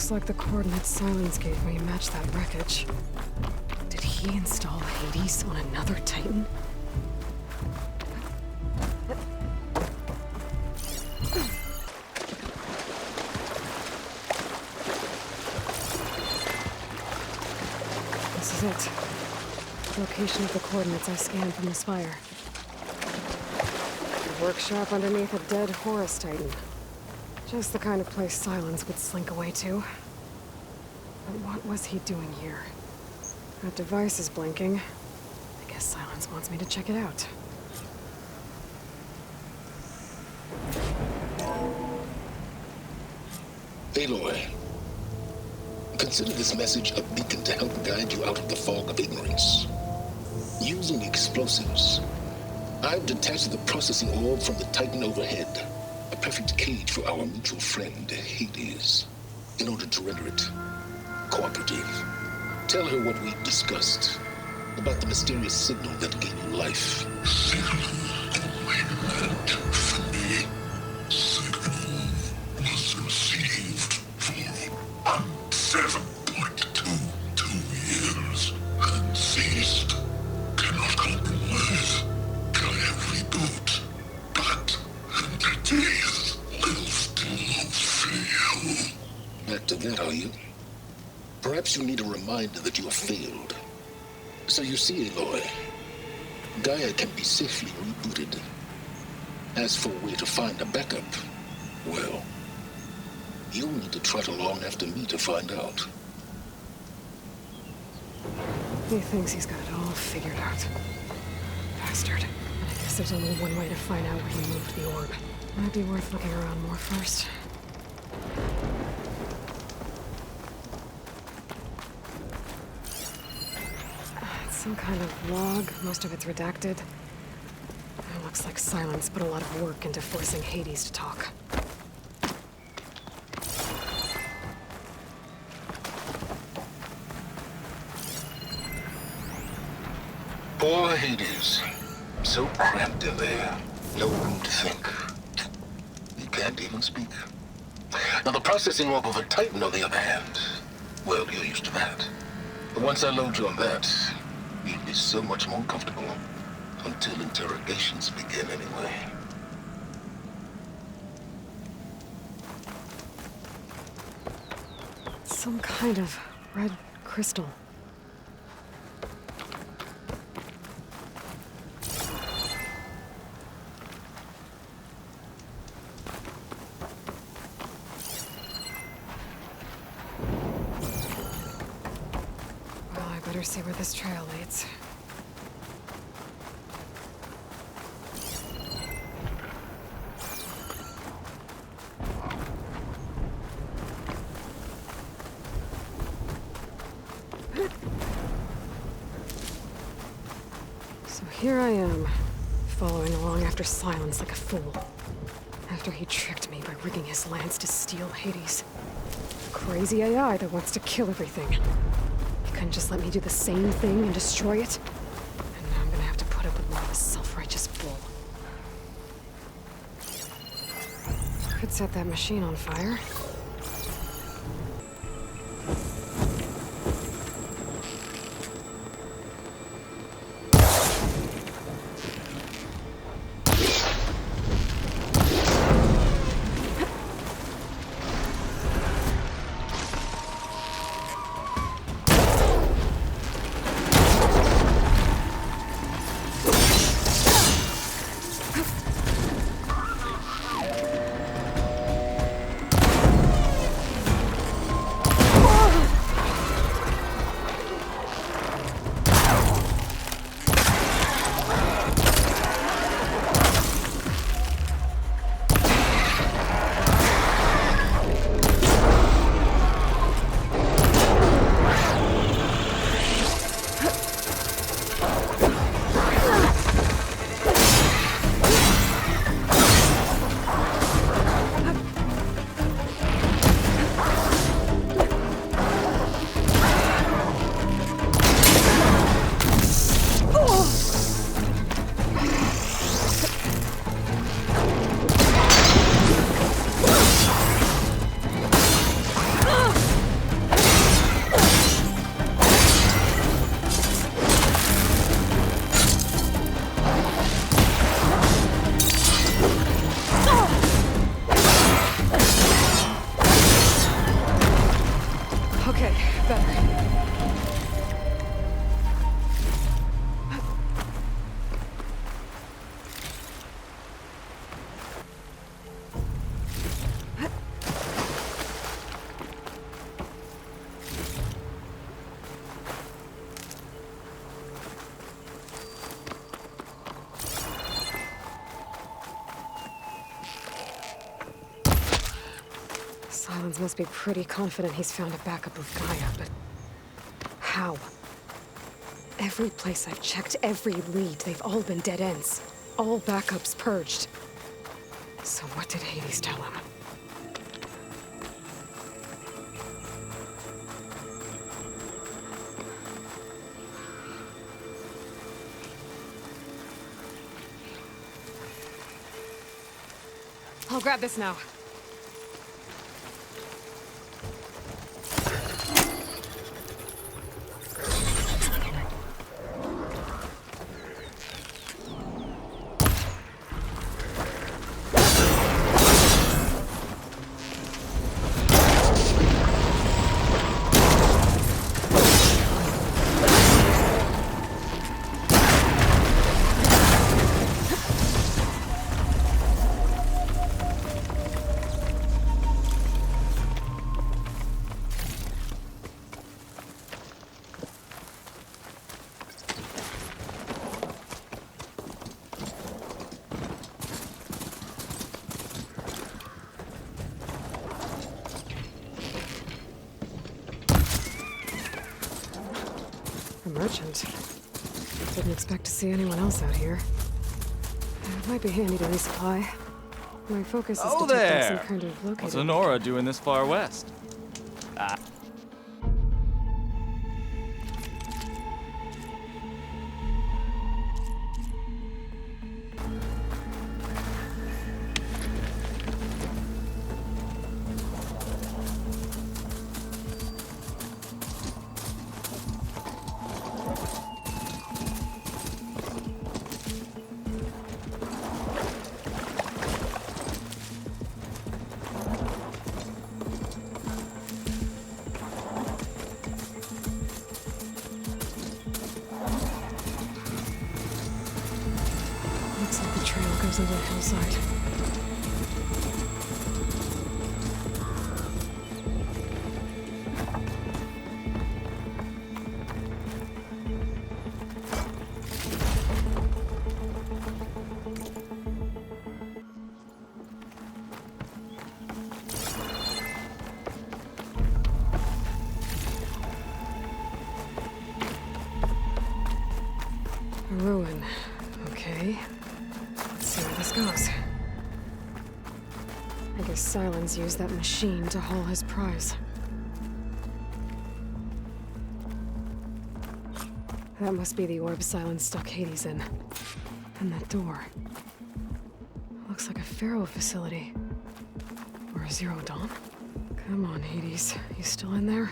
Looks like the coordinates Silence gave me match that wreckage. Did he install Hades on another Titan? This is it. Location of the coordinates I scanned from the spire. A workshop underneath a dead Horus Titan. Just the kind of place Silence would slink away to. But what was he doing here? That device is blinking. I guess Silence wants me to check it out. Aloy, consider this message a beacon to help guide you out of the fog of ignorance. Using explosives, I've detached the processing orb from the Titan overhead. A perfect cage for our mutual friend, Hades, in order to render it cooperative. Tell her what we've discussed about the mysterious signal that gave you life. Signal only meant for me. Signal was received for 7.22 years and ceased. Cannot compromise. Can reboot. But entities will still fail. Back to that, are you? Perhaps you need a reminder that you have failed. So you see, Aloy, Gaia can be safely rebooted. As for where to find a backup, well, you'll need to trot along after me to find out. He thinks he's got it all figured out. Bastard. I guess there's only one way to find out where he moved the orb. Might be worth looking around more first. It's some kind of log. Most of it's redacted. It looks like Silence put a lot of work into forcing Hades to talk. Poor Hades. So cramped in there. No room to think. He can't even speak. Now the processing orb of a Titan, on the other hand, well, you're used to that. But once I load you on that, you'll be so much more comfortable. Until interrogations begin, anyway. Some kind of red crystal. Well, I better see where this trail leads. So here I am, following along after Silence like a fool. After he tricked me by rigging his lance to steal Hades. Crazy AI that wants to kill everything. He couldn't just let me do the same thing and destroy it? And now I'm gonna have to put up with more of a self-righteous bull. Could set that machine on fire. better. Silence must be pretty confident he's found a backup of Gaia, but how? Every place I've checked, every lead, they've all been dead ends. All backups purged. So what did Hades tell him? I'll grab this now. A merchant. Didn't expect to see anyone else out here. It might be handy to resupply. My focus is Oh, to take back there! some kind of locator. What's Honora doing this far west? Ah. Looks like the trail goes over the hillside. A ruin. Okay. Let's see where this goes. I guess Silence used that machine to haul his prize. That must be the orb Silence stuck Hades in. And that door. Looks like a Pharaoh facility. Or a Zero Dawn. Come on, Hades. You still in there?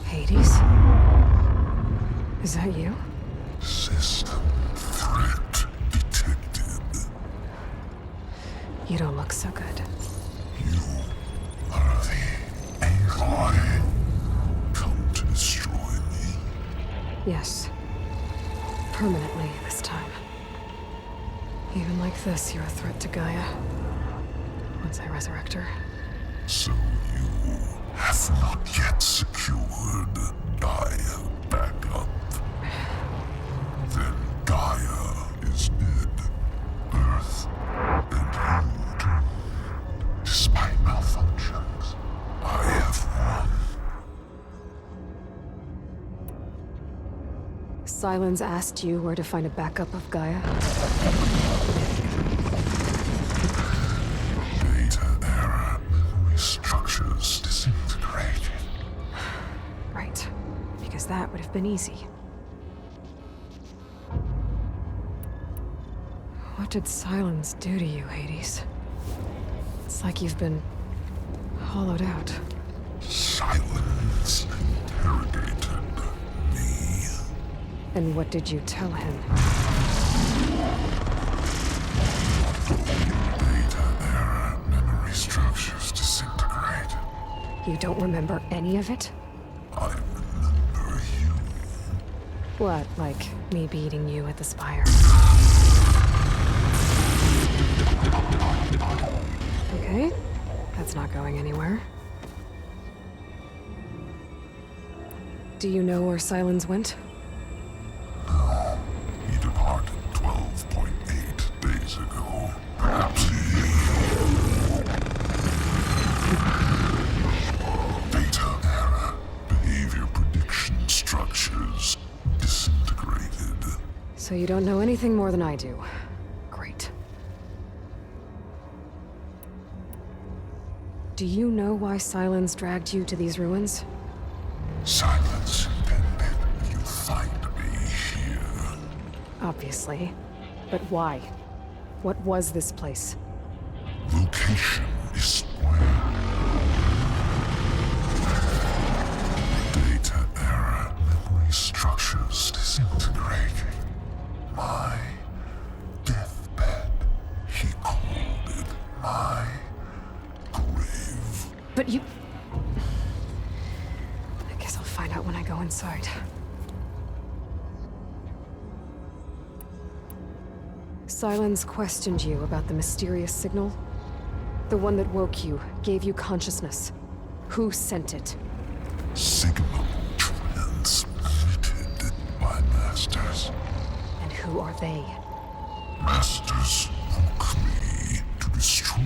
Hades? Is that you? System threat detected. You don't look so good. You are the AI come to destroy me. Yes. Permanently this time. Even like this, you're a threat to Gaia. Once I resurrect her. So you have not yet secured Gaia back up. Then Gaia is dead. Earth and you too. Despite malfunctions, I have won. Silence asked you where to find a backup of Gaia? Data error. have been easy. What did silence do to you, Hades? It's like you've been hollowed out. Silence interrogated me. And what did you tell him? Data error, memory structures disintegrate. You don't remember any of it? I remember you. What, like me beating you at the Spire? Okay, that's not going anywhere. Do you know where Silence went? No, he departed 12.8 days ago. Perhaps he... Data error, behavior prediction structures disintegrated. So you don't know anything more than I do. Great. Do you know why Silence dragged you to these ruins? Silence intended you find me here. Obviously. But why? What was this place? Location is square. Data error, memory structures disintegrating. My deathbed, he called it my grave. But you... I guess I'll find out when I go inside. Silence questioned you about the mysterious signal? The one that woke you, gave you consciousness. Who sent it? Signal transmitted by masters. And who are they? Masters woke me to destroy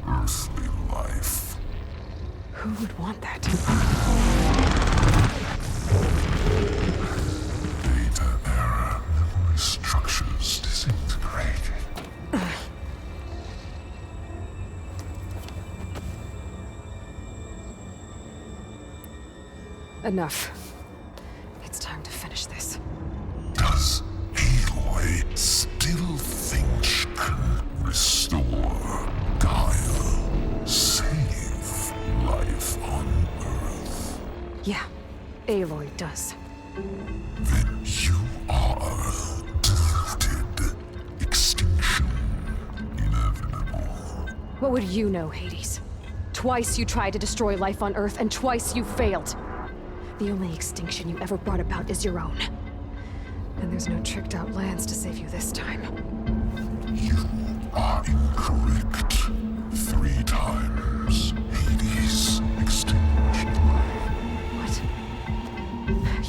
earthly life. Who would want that? Data error, memory structures disintegrating. Enough. It's time to finish this. Does Aloy still think she can restore Gaia? Save life on Earth? Yeah, Aloy does. Then you are deluded. Extinction inevitable. What would you know, Hades? Twice you tried to destroy life on Earth, and twice you failed. The only extinction you ever brought about is your own. And there's no tricked-out lands to save you this time. You are incorrect. 3 times Hades extinction. What?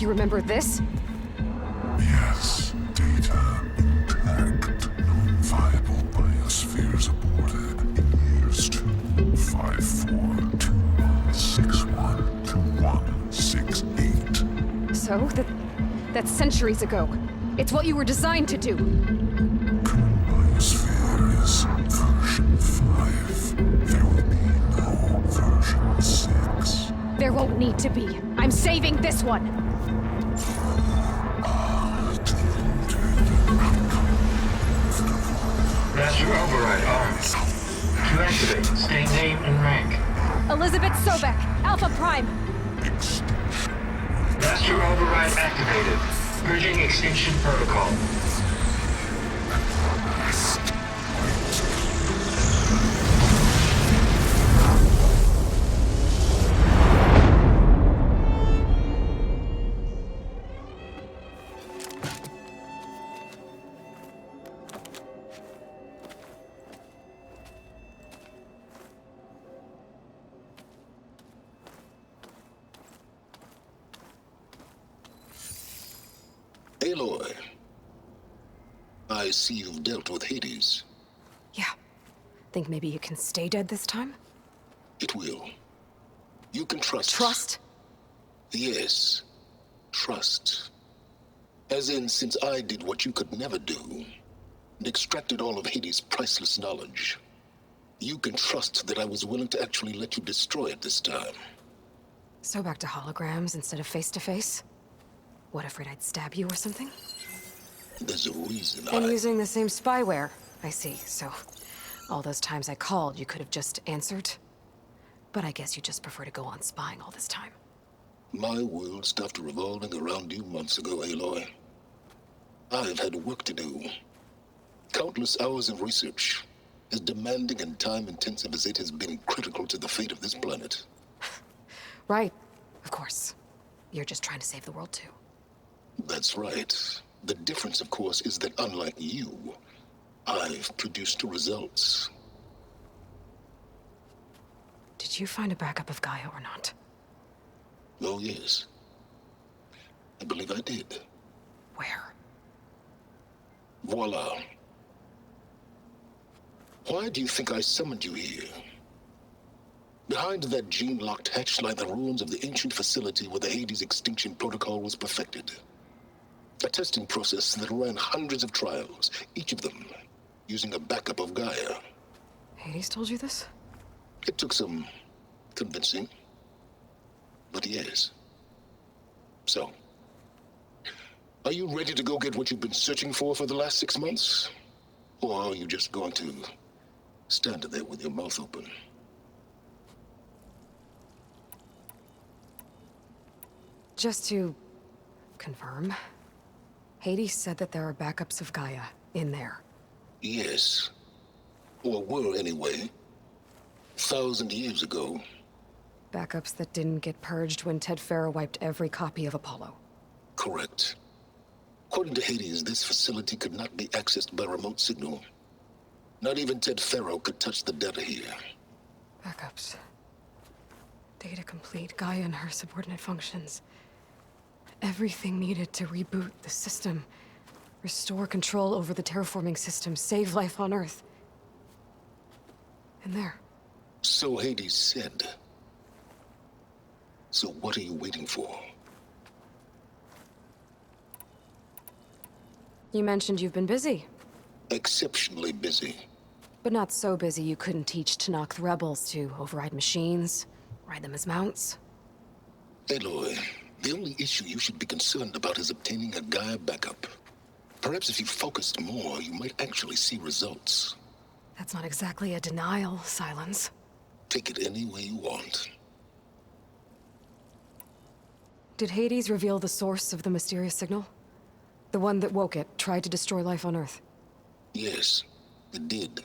You remember this? Yes, data intact. Non-viable biospheres aborted in years 254, 2161, 2168. So? That's centuries ago. It's what you were designed to do. Current biosphere is version 5. There will be no version 6. There won't need to be. I'm saving this one. Master override armed. To activate, state name and rank. Elizabeth Sobek, Alpha Prime. Extinction. Master override activated. Purging extinction protocol. Aloy, I see you've dealt with Hades. Yeah. Think maybe you can stay dead this time? It will. You can trust. Trust? Yes. Trust. As in, since I did what you could never do, and extracted all of Hades' priceless knowledge, you can trust that I was willing to actually let you destroy it this time. So back to holograms instead of face-to-face? What, afraid I'd stab you or something? There's a reason And using the same spyware. I see, so all those times I called, you could have just answered? But I guess you just prefer to go on spying all this time. My world stopped revolving around you months ago, Aloy. I've had work to do. Countless hours of research, as demanding and time-intensive as it has been critical to the fate of this planet. Right, of course. You're just trying to save the world too. That's right. The difference, of course, is that unlike you, I've produced results. Did you find a backup of Gaia or not? Oh, yes. I believe I did. Where? Voila. Why do you think I summoned you here? Behind that gene-locked hatch lie the ruins of the ancient facility where the Hades extinction protocol was perfected. A testing process that ran hundreds of trials, each of them using a backup of Gaia. Hades told you this? It took some convincing, but yes. So, are you ready to go get what you've been searching for the last 6 months? Or are you just going to stand there with your mouth open? Just to confirm, Hades said that there are backups of Gaia in there. Yes. Or were anyway. 1,000 years ago. Backups that didn't get purged when Ted Farrow wiped every copy of Apollo. Correct. According to Hades, this facility could not be accessed by remote signal. Not even Ted Farrow could touch the data here. Backups. Data complete, Gaia and her subordinate functions. Everything needed to reboot the system. Restore control over the terraforming system, save life on Earth. And there. So Hades said. So what are you waiting for? You mentioned you've been busy. Exceptionally busy. But not so busy you couldn't teach Tanakh the rebels to override machines, ride them as mounts. Aloy, the only issue you should be concerned about is obtaining a Gaia backup. Perhaps if you focused more, you might actually see results. That's not exactly a denial, Silence. Take it any way you want. Did Hades reveal the source of the mysterious signal? The one that woke it, tried to destroy life on Earth? Yes, it did.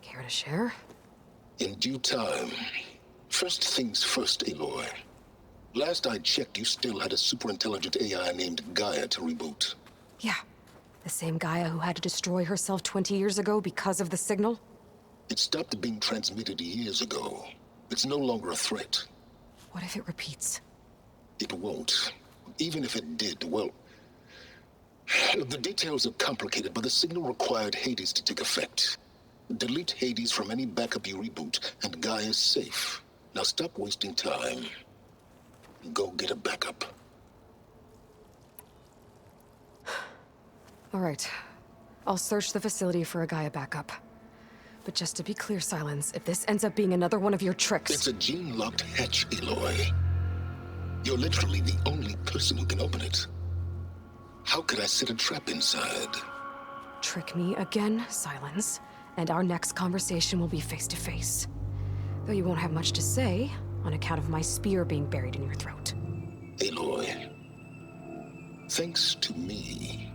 Care to share? In due time. First things first, Aloy. Last I checked, you still had a superintelligent AI named Gaia to reboot. Yeah. The same Gaia who had to destroy herself 20 years ago because of the signal? It stopped being transmitted years ago. It's no longer a threat. What if it repeats? It won't. Even if it did, well... The details are complicated, but the signal required Hades to take effect. Delete Hades from any backup you reboot, and Gaia's safe. Now stop wasting time. Go get a backup. All right. I'll search the facility for a Gaia backup. But just to be clear, Silence, if this ends up being another one of your tricks... It's a gene-locked hatch, Aloy. You're literally the only person who can open it. How could I set a trap inside? Trick me again, Silence, and our next conversation will be face-to-face. Though you won't have much to say, on account of my spear being buried in your throat. Aloy, thanks to me,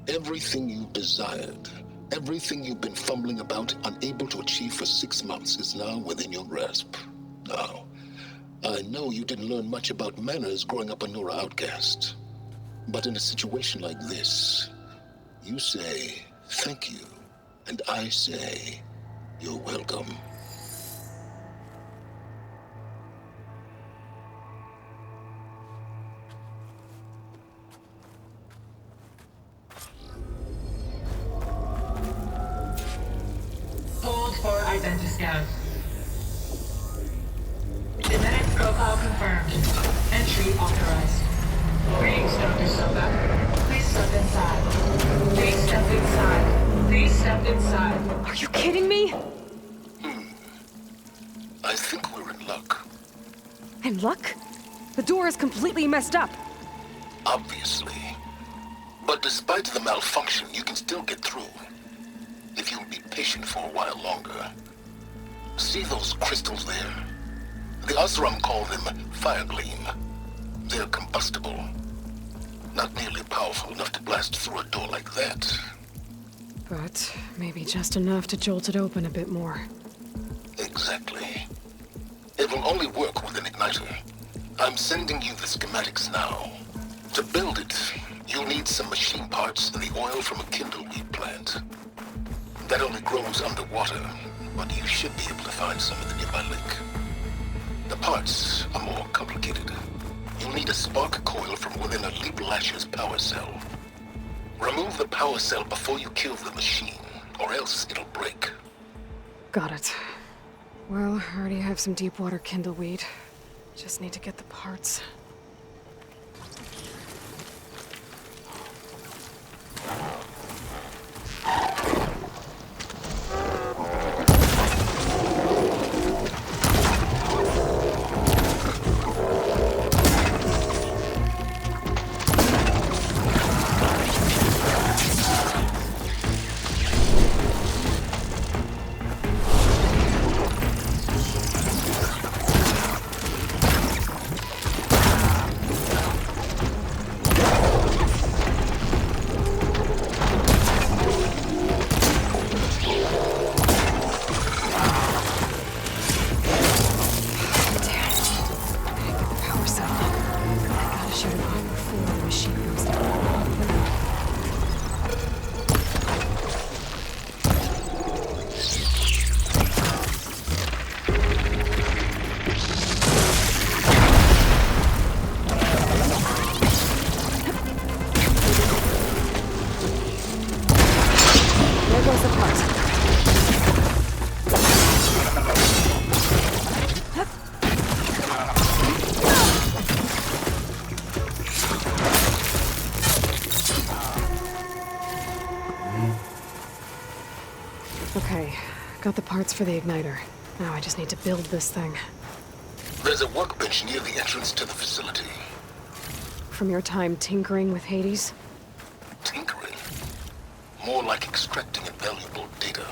everything you desired, everything you've been fumbling about, unable to achieve for 6 months, is now within your grasp. Now, I know you didn't learn much about manners growing up a Nora outcast. But in a situation like this, you say, thank you, and I say, you're welcome. Hold for identiscan. Genetic profile confirmed. Entry authorized. Greetings, Dr. Soka. Please step inside. Please step inside. Please step inside. Are you kidding me? I think we're in luck. In luck? The door is completely messed up. obviously. But despite the malfunction, you can still get through. If you'll be patient for a while longer. See those crystals there? The Osram call them fire gleam. They're combustible. Not nearly powerful enough to blast through a door like that. But maybe just enough to jolt it open a bit more. Exactly. It will only work with an igniter. I'm sending you the schematics now. To build it, you'll need some machine parts and the oil from a kindleweed plant. That only grows underwater, but you should be able to find some in the nearby lake. The parts are more complicated. You'll need a spark coil from within a Leap Lasher's power cell. Remove the power cell before you kill the machine, or else it'll break. Got it. Well, I already have some deep water kindleweed. Just need to get the parts. Okay, got the parts for the igniter. Now I just need to build this thing. There's a workbench near the entrance to the facility. From your time tinkering with Hades? Tinkering? More like extracting invaluable data.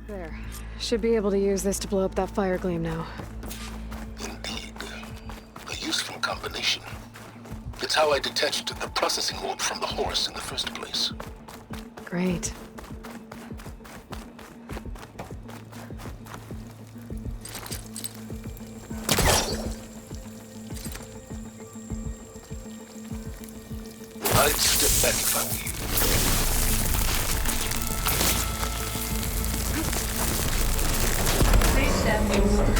There. Should be able to use this to blow up that fire gleam now. Indeed. A useful combination. It's how I detached the processing orb from the horse in the first place. Great. I'd step back if I were you. Please step inside.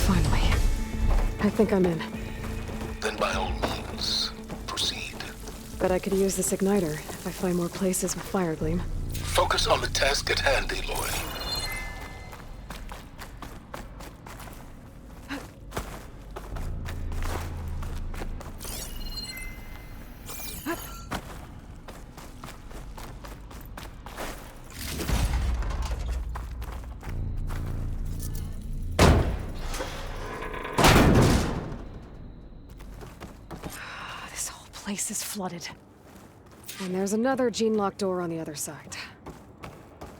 Finally. I think I'm in. Then by all means, proceed. Bet I could use this igniter if I find more places with fire gleam. Focus on the task at hand, Aloy. This whole place is flooded. And there's another gene-locked door on the other side.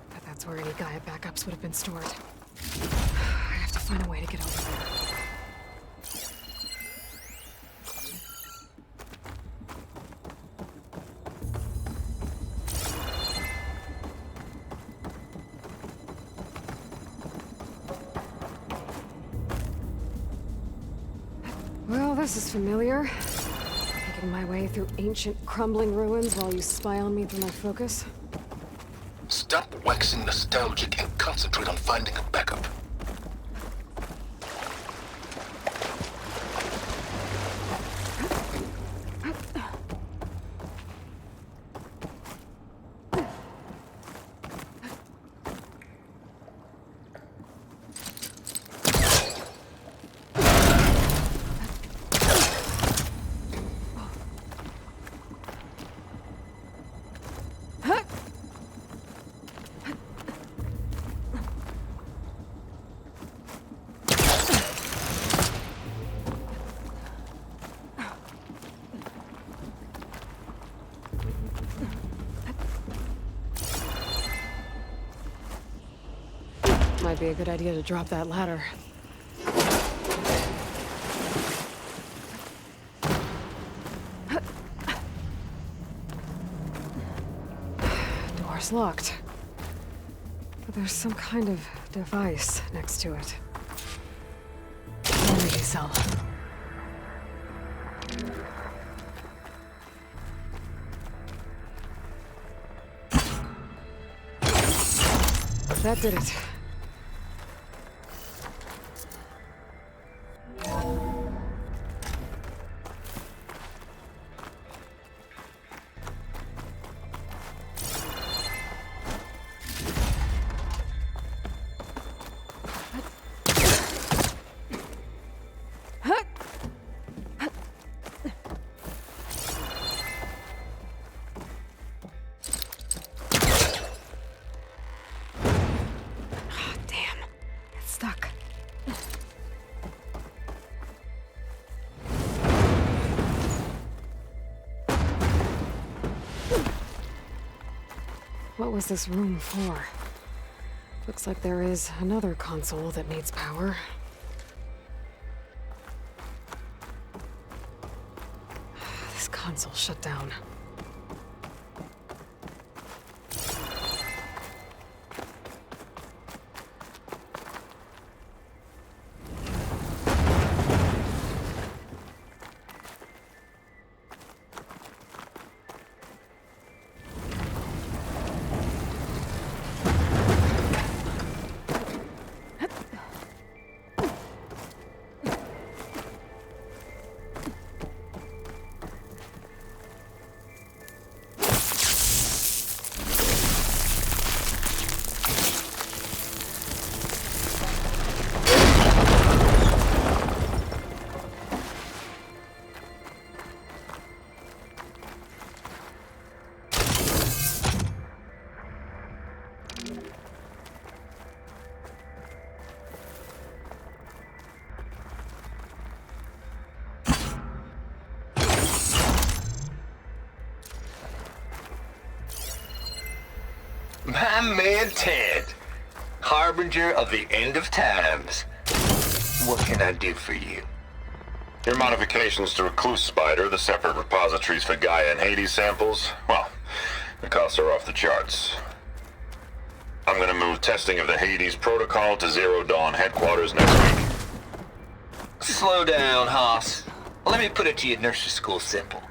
But that's where any Gaia backups would have been stored. I have to find a way to get over there. Well, this is familiar. Making my way through ancient, crumbling ruins while you spy on me through my focus. Stop waxing nostalgic and concentrate on finding a backup. Might be a good idea to drop that ladder. Door's locked. But there's some kind of device next to it. Energy cell. That did it. Stuck. What was this room for? Looks like there is another console that needs power. This console shut down. My man Ted, harbinger of the end of times. What can I do for you? Your modifications to Recluse Spider, the separate repositories for Gaia and Hades samples, well, the costs are off the charts. I'm gonna move testing of the Hades protocol to Zero Dawn headquarters next week. Slow down, Haas. Let me put it to you nursery school simple.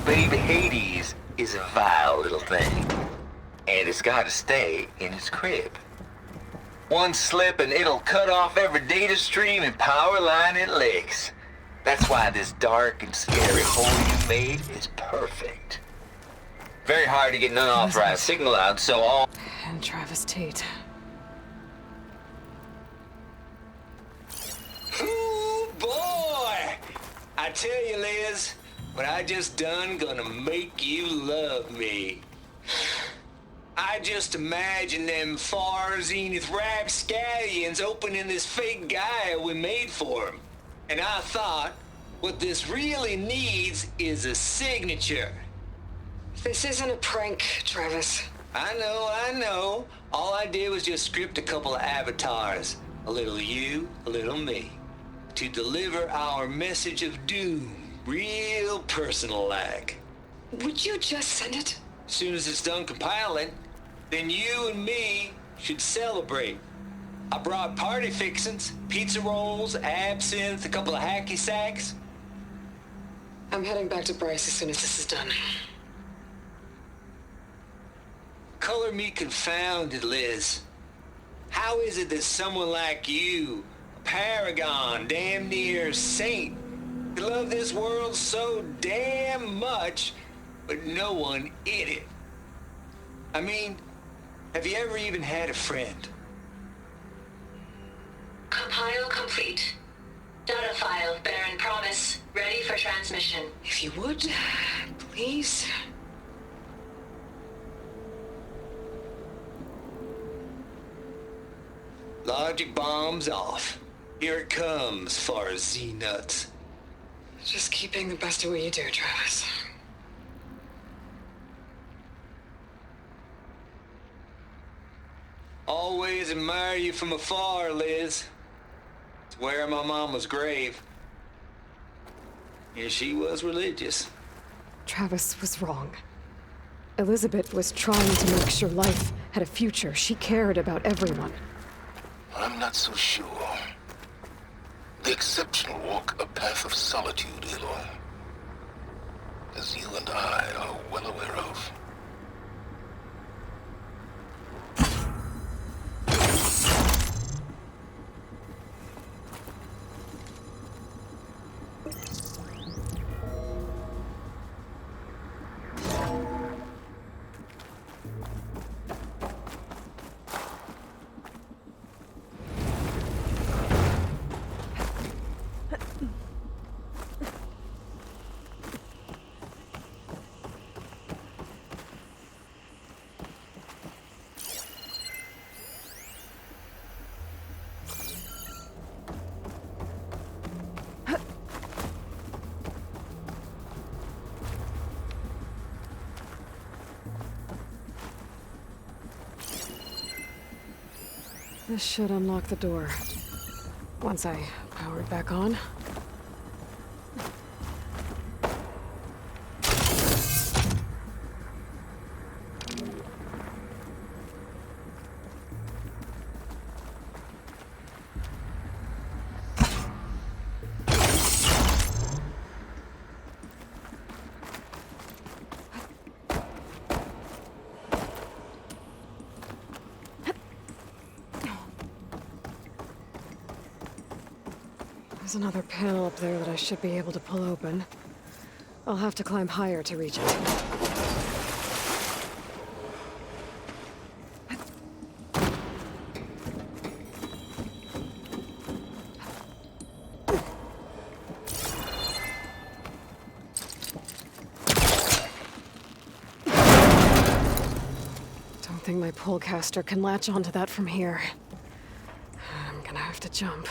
Baby Hades is a vile little thing. And it's gotta stay in its crib. One slip and it'll cut off every data stream and power line it licks. That's why this dark and scary hole you made is perfect. Very hard to get an unauthorized signal out, so all... And Travis Tate. Ooh, boy! I tell you, Liz, what I just done gonna make you love me. I just imagine them far zenith rapscallions opening this fake Gaia we made for them. And I thought, what this really needs is a signature. This isn't a prank, Travis. I know. All I did was just script a couple of avatars. A little you, a little me. To deliver our message of doom, real personal-like. Would you just send it? Soon as it's done compiling, then you and me should celebrate. I brought party fixins, pizza rolls, absinthe, a couple of hacky sacks. I'm heading back to Bryce as soon as this is done. Color me confounded, Liz. How is it that someone like you, a paragon, damn near saint, could love this world so damn much, but no one in it? I mean, have you ever even had a friend? Compile complete. Data file, Baron Promise, ready for transmission. If you would, please. Logic bombs off. Here it comes, far as Z-nuts. Just keep being the best at what you do, Travis. Always admire you from afar, Liz. It's where my mama's grave. Yeah, she was religious. Travis was wrong. Elizabeth was trying to make sure life had a future. She cared about everyone. I'm not so sure. The exceptional walk a path of solitude, Aloy. As you and I are well aware of. This should unlock the door. Once I power it back on. There's another panel up there that I should be able to pull open. I'll have to climb higher to reach it. Don't think my pullcaster can latch onto that from here. I'm gonna have to jump.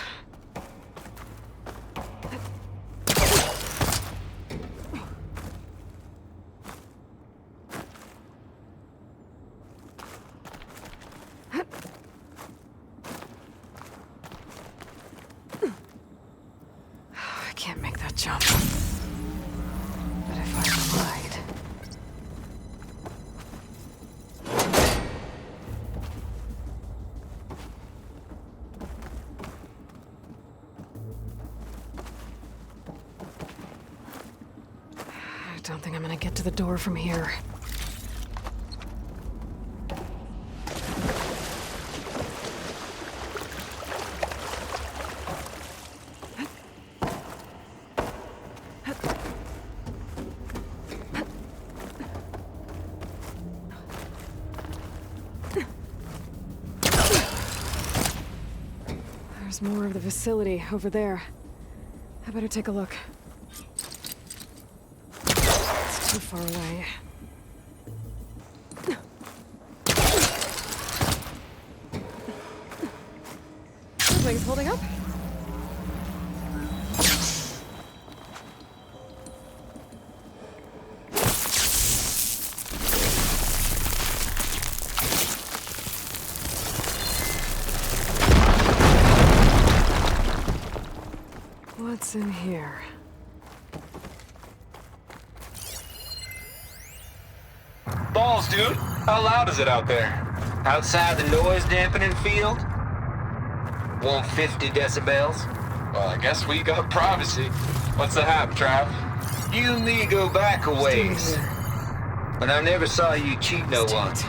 I can't make that jump. But if I tried... I don't think I'm gonna get to the door from here. There's more of the facility over there. I better take a look. It's too far away. Things holding up? What's in here? Balls, dude. How loud is it out there? Outside the noise dampening field? 150 decibels? Well, I guess we got privacy. What's the hap, Trav? You and me go back a ways. Stay here. But I never saw you cheat no Let's do one. it.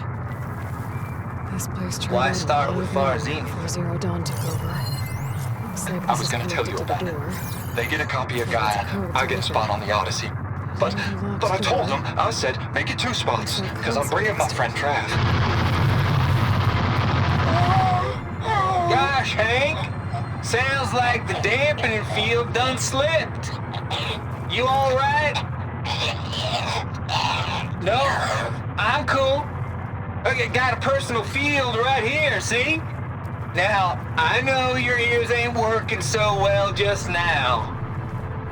This place turned Why out start all with of mine Farzini? before Zero Dawn took over. Looks like I this was is gonna tell you connected to the about it. door. They get a copy of Gaia. I get a spot on the Odyssey. But I told them, I said, make it 2 spots, because I'm bringing my friend Trav. Gosh, Hank. Sounds like the dampening field done slipped. You all right? No, I'm cool. Okay, got a personal field right here, see? Now, I know your ears ain't working so well just now.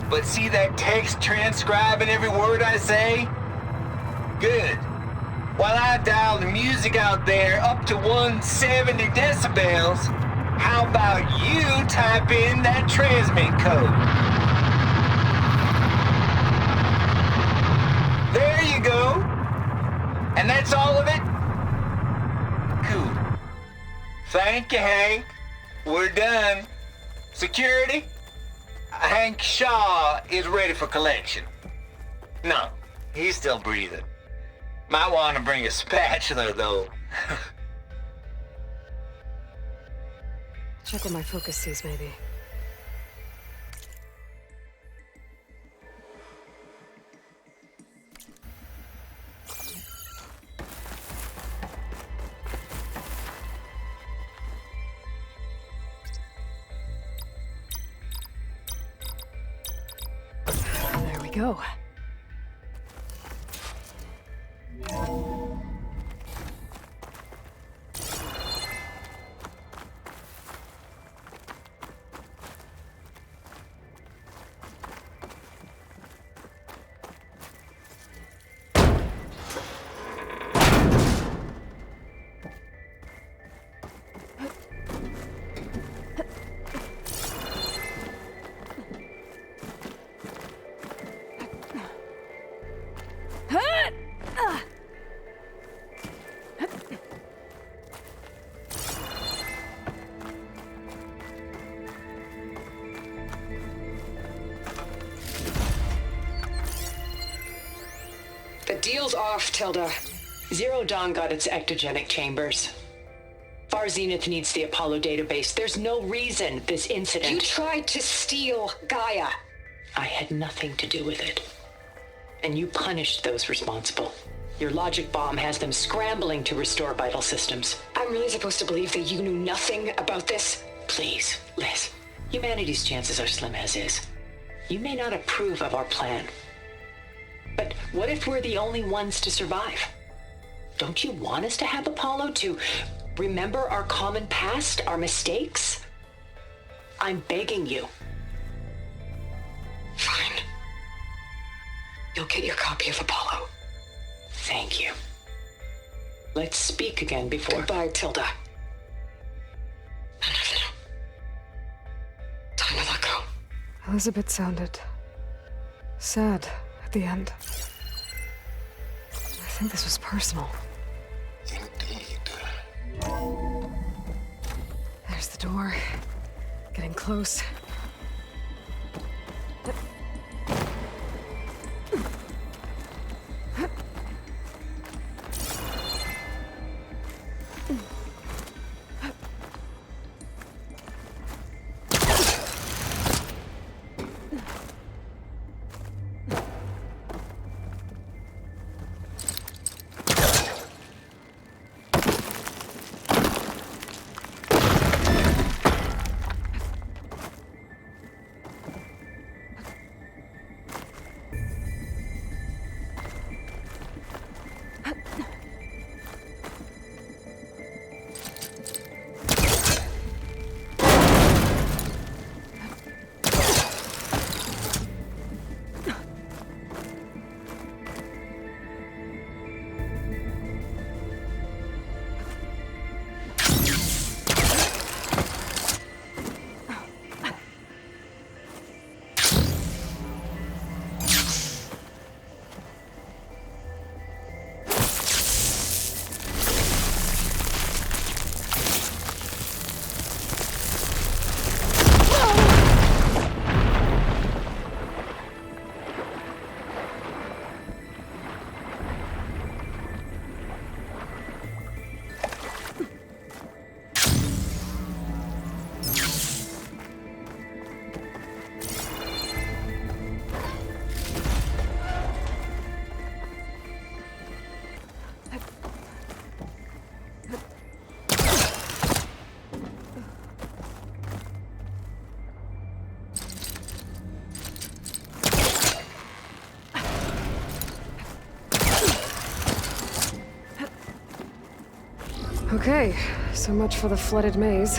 But see that text transcribing every word I say? Good. while I dial the music out there up to 170 decibels, how about you type in that transmit code? There you go. And that's all of it? Cool. Thank you, Hank. We're done. Security? Hank Shaw is ready for collection. No, he's still breathing. Might want to bring a spatula, though. Check what my focus sees, maybe. There we go. The deal's off, Tilda. Zero Dawn got its ectogenic chambers. Far Zenith needs the Apollo database. There's no reason this incident... You tried to steal Gaia. I had nothing to do with it. And you punished those responsible. Your logic bomb has them scrambling to restore vital systems. I'm really supposed to believe that you knew nothing about this? Please, Liz. Humanity's chances are slim as is. You may not approve of our plan. But what if we're the only ones to survive? Don't you want us to have Apollo to remember our common past, our mistakes? I'm begging you. Fine. You'll get your copy of Apollo. Thank you. Let's speak again before... Goodbye, Tilda. Time to let go. Elizabeth sounded sad at the end. I think this was personal. Indeed. There's the door. Getting close. Okay, so much for the flooded maze.